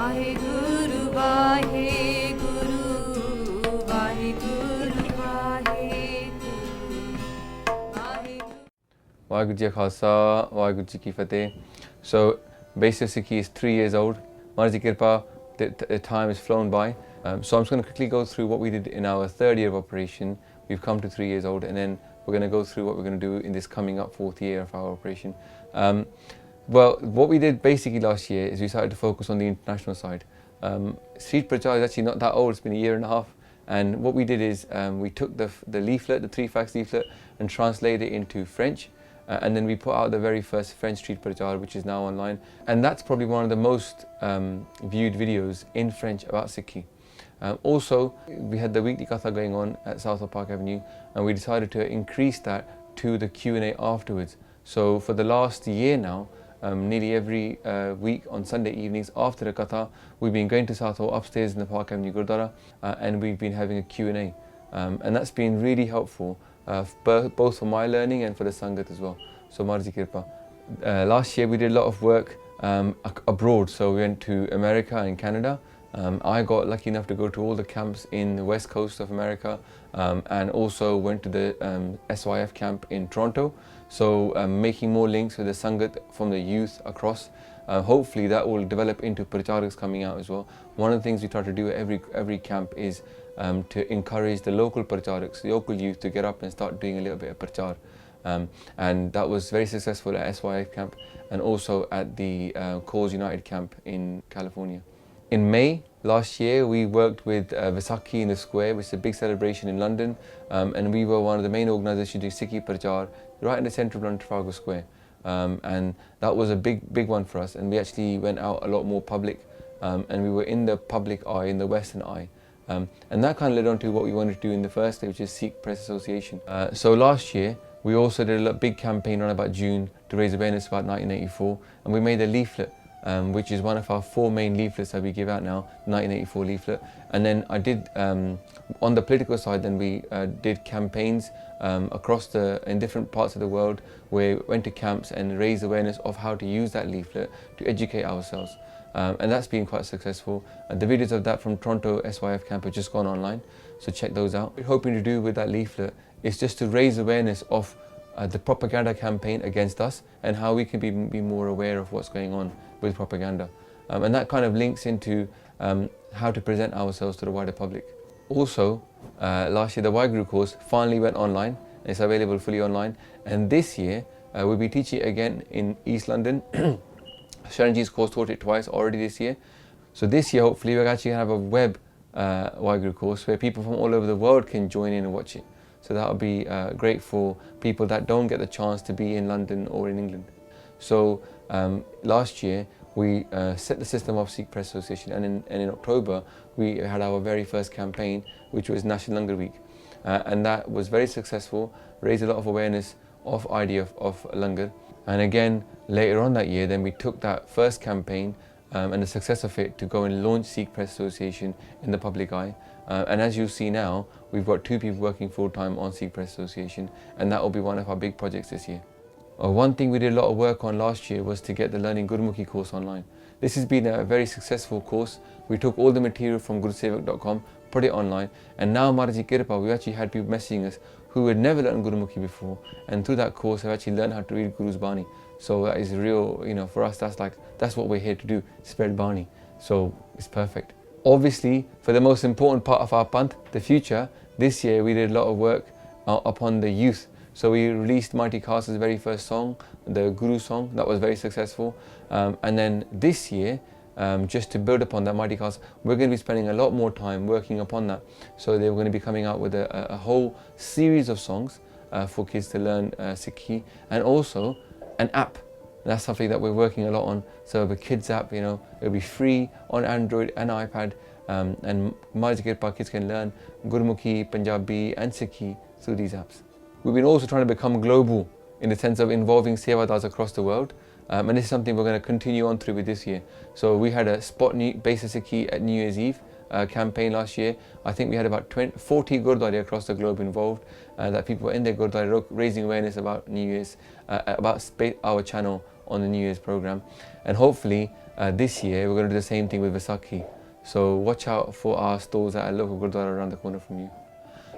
Vaheguru, Vaheguru, Vaheguru, Vaheguru, Vaheguru. Waheguru Ji Ka Khalsa, Waheguru Ji Ki Fateh. So, Basic Sikhi is 3 years old. Maharaji Ki Kirpa, the time has flown by. So I'm just going to quickly go through what we did in our 3rd year of operation. We've come to 3 years old, and then we're going to go through what we're going to do in this coming up 4th year of our operation. Well, what we did basically last year is we started to focus on the international side. Street Prachar is actually not that old, it's been a year and a half. And what we did is we took the leaflet, the 3 facts leaflet, and translated it into French. And then we put out the very first French Street Prachar, which is now online. And that's probably one of the most viewed videos in French about Sikhi. Also, we had the weekly Katha going on at South of Park Avenue, and we decided to increase that to the Q&A afterwards. So for the last year now, nearly every week on Sunday evenings after the Katha, we've been going to South Hall upstairs in the Park Avenue Gurdwara, and we've been having a Q&A. And that's been really helpful, both for my learning and for the Sangat as well. So Maharaji Ki Kirpa. Last year we did a lot of work abroad, so we went to America and Canada. I got lucky enough to go to all the camps in the west coast of America, and also went to the SYF camp in Toronto. So making more links with the Sangat from the youth across. Hopefully that will develop into Pracharaks coming out as well. One of the things we try to do at every camp is to encourage the local Pracharaks, the local youth, to get up and start doing a little bit of Prachar. And that was very successful at SYF camp and also at the Cause United camp in California. In May last year, we worked with Vaisakhi in the Square, which is a big celebration in London, and we were one of the main organisations doing Sikhi Prachar right in the centre of London Trafalgar Square. And that was a big one for us, and we actually went out a lot more public, and we were in the public eye, in the Western eye. And that kind of led on to what we wanted to do in the first day, which is Sikh Press Association. So last year, we also did a big campaign around about June to raise awareness about 1984, and we made a leaflet, which is one of our 4 main leaflets that we give out now, the 1984 leaflet. And then I did, on the political side, then we did campaigns in different parts of the world, where we went to camps and raised awareness of how to use that leaflet to educate ourselves. And that's been quite successful. The videos of that from Toronto SYF camp have just gone online, so check those out. What we're hoping to do with that leaflet is just to raise awareness of the propaganda campaign against us and how we can be more aware of what's going on with propaganda. And that kind of links into how to present ourselves to the wider public. Also, last year the Waheguru course finally went online. It's available fully online. And this year, we'll be teaching it again in East London. Sharanji's course taught it twice already this year. So this year, hopefully, we're actually going to have a web Waheguru course where people from all over the world can join in and watch it. So that would be great for people that don't get the chance to be in London or in England. So last year, we set the system of Sikh Press Association, and in October, we had our very first campaign, which was National Langar Week. And that was very successful, raised a lot of awareness of idea of Langar. And again, later on that year, then we took that first campaign and the success of it to go and launch Sikh Press Association in the public eye. And as you see now, we've got 2 people working full-time on Sikh Press Association, and that will be one of our big projects this year. One thing we did a lot of work on last year was to get the Learning Gurmukhi course online. This has been a very successful course. We took all the material from gurusevak.com, put it online, and now Maharaji Ki Kirpa, we actually had people messaging us who had never learned Gurmukhi before, and through that course have actually learned how to read Guru's Bani. So that is real, for us, that's what we're here to do, spread Bani. So it's perfect. Obviously, for the most important part of our Panth, the future, this year we did a lot of work upon the youth. So we released Mighty Khasa's very first song, the Guru song, that was very successful. And then this year, just to build upon that Mighty Khasa, we're going to be spending a lot more time working upon that. So they're going to be coming out with a whole series of songs for kids to learn Sikhi, and also an app. That's something that we're working a lot on. So the kids app, it'll be free on Android and iPad, and Maharaji Ki Kirpa kids can learn Gurmukhi, Punjabi and Sikhi through these apps. We've been also trying to become global in the sense of involving Sevadars across the world, and this is something we're going to continue on through with this year. So we had a Spot Basic Sikhi at New Year's Eve campaign last year. I think we had about 40 Gurdwara across the globe involved, that people were in their Gurdwara raising awareness about New Year's, about our channel on the New Year's program. And hopefully this year we're going to do the same thing with Vaisakhi. So watch out for our stalls at a local Gurdwara around the corner from you.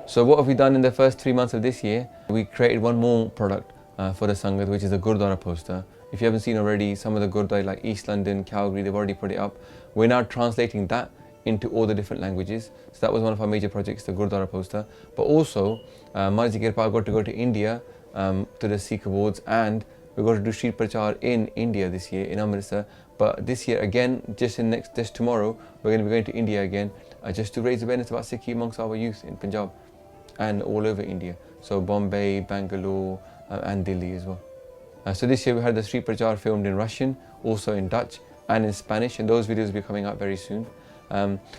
So what have we done in the first 3 months of this year? We created one more product for the Sangat, which is a Gurdwara poster. If you haven't seen already, some of the Gurdwara like East London, Calgary, they've already put it up. We're now translating that into all the different languages. So that was one of our major projects, the Gurdwara poster. But also, Maharaji Kirpa got to go to India to the Sikh Awards, and we're going to do street prachar in India this year, in Amritsar. But this year again, just tomorrow, we're going to be going to India again, just to raise awareness about Sikhi amongst our youth in Punjab and all over India. So Bombay, Bangalore and Delhi as well. So this year we had the street prachar filmed in Russian, also in Dutch and in Spanish, and those videos will be coming out very soon.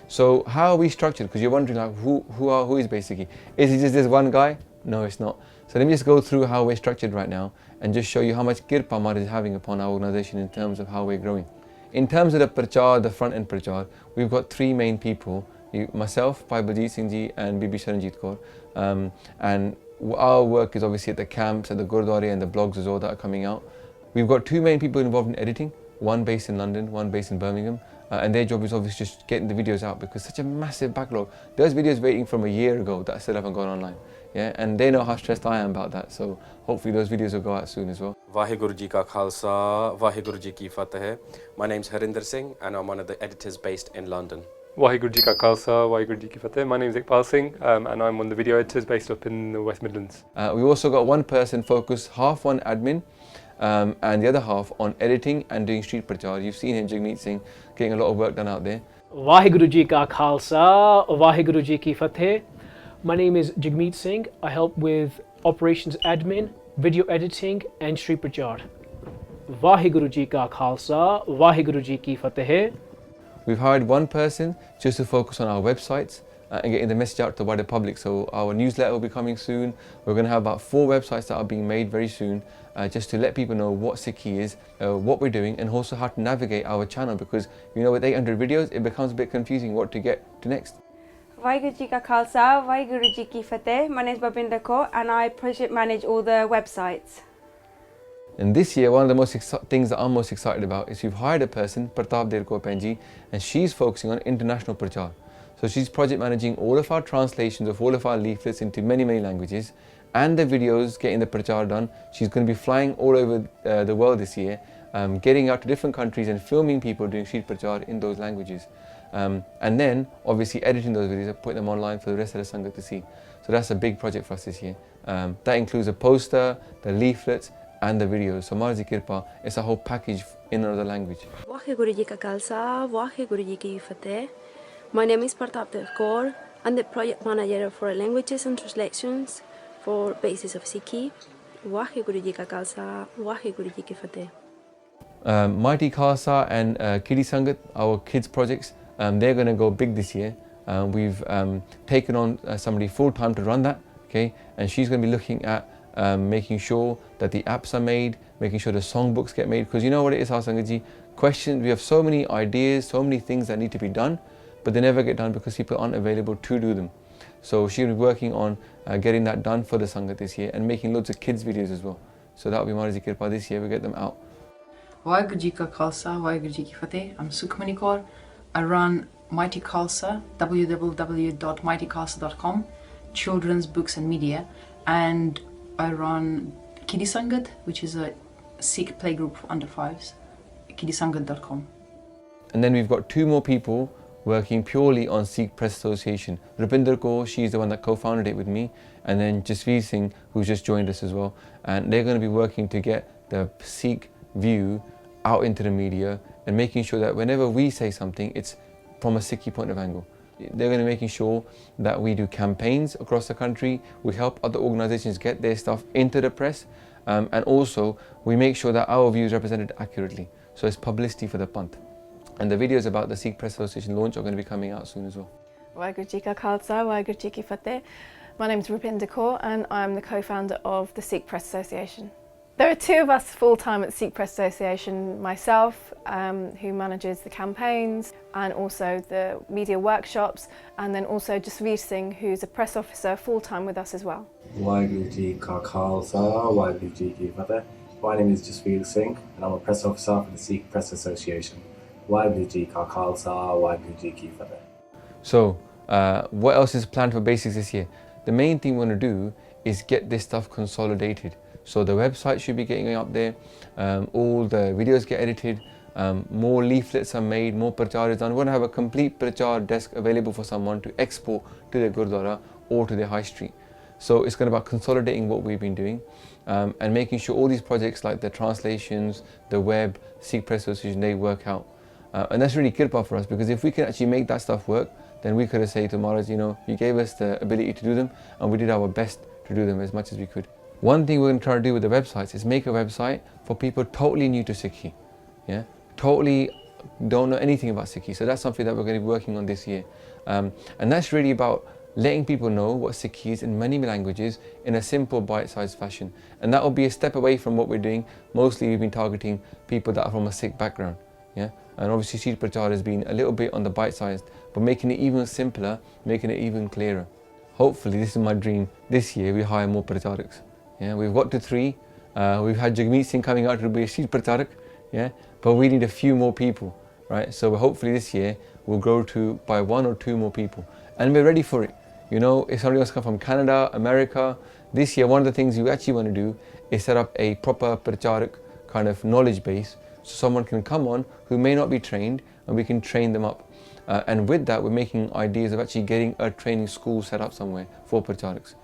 So how are we structured? Because you're wondering like who is basically? Is it just this one guy? No, it's not. So let me just go through how we're structured right now and just show you how much Kirpa Maharaj is having upon our organisation in terms of how we're growing. In terms of the prachar, the front end prachar, we've got three main people. Myself, Bhai Baljeet Singh Ji and Bibi Sharanjit Kaur. And our work is obviously at the camps, at the Gurdwara and the blogs as well that are coming out. We've got two main people involved in editing, one based in London, one based in Birmingham. And their job is obviously just getting the videos out because such a massive backlog. There's videos waiting from a year ago that still haven't gone online. Yeah, and they know how stressed I am about that. So hopefully those videos will go out soon as well. Vaheguru Ji Ka Khalsa, Vaheguru Ji Ki Fateh. My name's Harinder Singh and I'm one of the editors based in London. Waheguru Ji Ka Khalsa, Waheguru Ji Ki Fateh. My name is Iqbal Singh and I'm one of the video editors based up in the West Midlands. We also got one person focused, half on admin and the other half on editing and doing street prachar. You've seen him, Jagmeet Singh, getting a lot of work done out there. Waheguru Ji Ka Khalsa, Waheguru Ji Ki Fateh. My name is Jagmeet Singh. I help with operations admin, video editing and street prachar. Waheguru Ji Ka Khalsa, Waheguru Ji Ki Fateh. We've hired one person just to focus on our websites and getting the message out to the wider public. So our newsletter will be coming soon. We're going to have about 4 websites that are being made very soon, just to let people know what Sikhi is, what we're doing, and also how to navigate our channel, because you know with 800 videos it becomes a bit confusing what to get to next. Waheguru Ji Ka Khalsa, Waheguru Ji Ki Fateh. My name is Babinder Kaur and I project manage all the websites. And this year, one of the most things that I'm most excited about is we've hired a person, Pratap Der Kaur Penji, and she's focusing on international prachar. So she's project managing all of our translations of all of our leaflets into many, many languages, and the videos, getting the prachar done. She's going to be flying all over the world this year, getting out to different countries and filming people doing street prachar in those languages. And then obviously editing those videos and putting them online for the rest of the Sangat to see. So that's a big project for us this year. That includes a poster, the leaflets and the videos. So Maharaji Kirpa, it's a whole package in another language. Waheguru Ji Ka Khalsa, Waheguru Ji Ki Fateh. My name is Pratap Der Kaur. I'm the project manager for languages and translations for Basis of Sikhi. Waheguru Ji Ka Khalsa, Waheguru Ji Ki Fateh. Mighty Khalsa and Kiddie Sangat, our kids projects, they're going to go big this year. We've taken on somebody full-time to run that, okay? And she's going to be looking at making sure that the apps are made, making sure the songbooks get made, because you know what it is, Sangatji, questions, we have so many ideas, so many things that need to be done, but they never get done because people aren't available to do them. So she'll be working on getting that done for the Sangat this year and making loads of kids videos as well. So that'll be Maharaji Kirpa this year, we get them out. Waheguru Ji Ka Khalsa, Waheguru Ji Ki Fateh. I'm Sukhmani Kaur. I run Mighty Khalsa, www.mightykhalsa.com, children's books and media, and I run Kiddie Sangat, which is a Sikh playgroup for under 5s, kiddiesangat.com. And then we've got 2 more people working purely on Sikh Press Association. Rupinder Kaur, she's the one that co-founded it with me, and then Jasveer Singh, who's just joined us as well. And they're going to be working to get the Sikh view out into the media and making sure that whenever we say something, it's from a Sikhi point of angle. They're going to be making sure that we do campaigns across the country, we help other organisations get their stuff into the press, and also we make sure that our view is represented accurately. So it's publicity for the Panth. And the videos about the Sikh Press Association launch are going to be coming out soon as well. Waheguru Ji Ka Khalsa, Waheguru Ji Ki Fateh. My name is Rupinder Kaur and I'm the co-founder of the Sikh Press Association. There are 2 of us full-time at the Sikh Press Association, myself, who manages the campaigns and also the media workshops, and then also Jasveer Singh, who's a press officer full-time with us as well. Waheguru Ji Ka Khalsa, Waheguru Ji Ki Fateh. My name is Jasveer Singh and I'm a press officer for the Sikh Press Association. Waheguru Ji Ka Khalsa, Waheguru Ji Ki Fateh. So, what else is planned for basics this year? The main thing we want to do is get this stuff consolidated. So the website should be getting up there, all the videos get edited, more leaflets are made, more prachar is done. We want to have a complete prachar desk available for someone to export to their gurdwara or to their high street. So it's going to be about consolidating what we've been doing and making sure all these projects like the translations, the web, Sikh Press Association, they work out. And that's really kirpa for us, because if we can actually make that stuff work, then we could have said to Maharaj, you know, you gave us the ability to do them and we did our best to do them as much as we could. One thing we're going to try to do with the websites is make a website for people totally new to Sikhi, yeah, totally don't know anything about Sikhi. So that's something that we're going to be working on this year. And that's really about letting people know what Sikhi is in many languages in a simple bite-sized fashion. And that will be a step away from what we're doing. Mostly we've been targeting people that are from a Sikh background, yeah. And obviously Sheet Prachar has been a little bit on the bite-sized, but making it even simpler, making it even clearer. Hopefully, this is my dream, this year we hire more Pracharaks. Yeah, we've got to 3, we've had Jagmeet Singh coming out to be a Sheet Pracharak, yeah, but we need a few more people, right? So hopefully this year we'll grow to by 1 or 2 more people. And we're ready for it. You know, if somebody else comes from Canada, America, this year one of the things you actually want to do is set up a proper Pracharak kind of knowledge base, so someone can come on who may not be trained and we can train them up. And with that, we're making ideas of actually getting a training school set up somewhere for Pracharaks.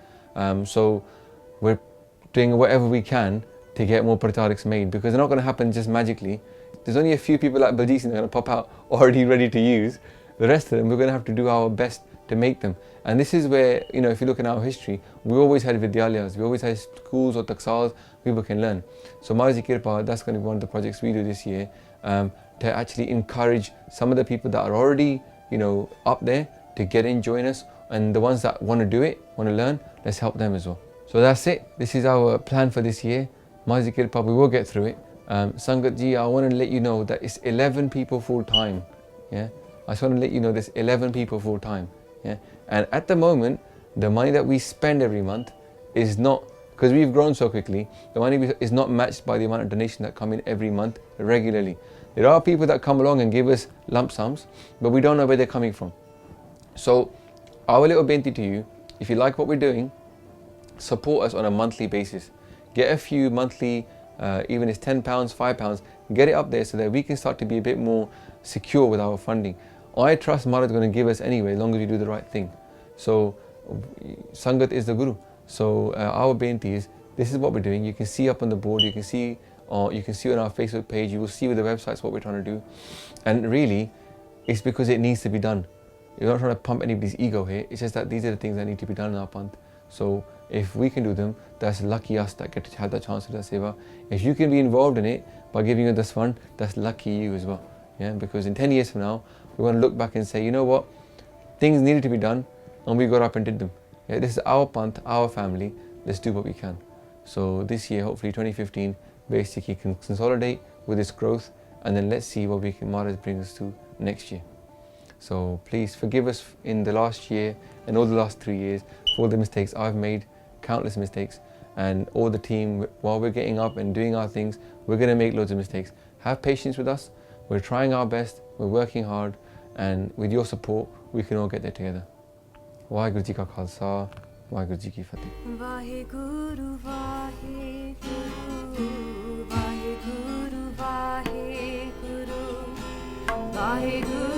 So we're doing whatever we can to get more Pracharaks made, because they're not going to happen just magically. There's only a few people like Baljeet Singh that are going to pop out already ready to use. The rest of them, we're going to have to do our best to make them. And this is where, you know, if you look in our history, we always had Vidyalayas, we always had schools or taksals people can learn. So Maharaji Kirpa, that's going to be one of the projects we do this year, to actually encourage some of the people that are already, you know, up there to get in, join us, and the ones that want to do it, want to learn, let's help them as well. So that's it. This is our plan for this year. Maharaji Kirpa, we will get through it. Sangat ji, I want to let you know that it's 11 people full time. Yeah, I just want to let you know there's 11 people full time. Yeah, and at the moment, the money that we spend every month is not, because we've grown so quickly, the money is not matched by the amount of donation that come in every month regularly. There are people that come along and give us lump sums, but we don't know where they're coming from. So our little benti to you, if you like what we're doing, support us on a monthly basis. Get a few monthly, even if it's £10, £5, get it up there so that we can start to be a bit more secure with our funding. I trust Maharaj is going to give us anyway, as long as we do the right thing. So Sangat is the Guru. So our benti is, this is what we're doing. You can see up on the board, you can see on our Facebook page, you will see with the websites what we're trying to do. And really, it's because it needs to be done. You're not trying to pump anybody's ego here, it's just that these are the things that need to be done in our panth. So if we can do them, that's lucky us that get to have that chance to do that seva. If you can be involved in it by giving us this fund, that's lucky you as well. Yeah, because in 10 years from now, we want to look back and say, you know what, things needed to be done and we got up and did them. Yeah, this is our panth, our family, let's do what we can. So this year, hopefully 2015, basically can consolidate with this growth, and then let's see what we can, Maharaj bring us to next year. So please forgive us in the last year and all the last 3 years for all the mistakes I've made, countless mistakes, and all the team, while we're getting up and doing our things, we're going to make loads of mistakes. Have patience with us, we're trying our best, we're working hard, and with your support, we can all get there together. Waheguru Ji Ka Khalsa, Waheguru Ji Ki Fateh. Vaheguru, Vaheguru, Vaheguru, Vaheguru, Vaheguru.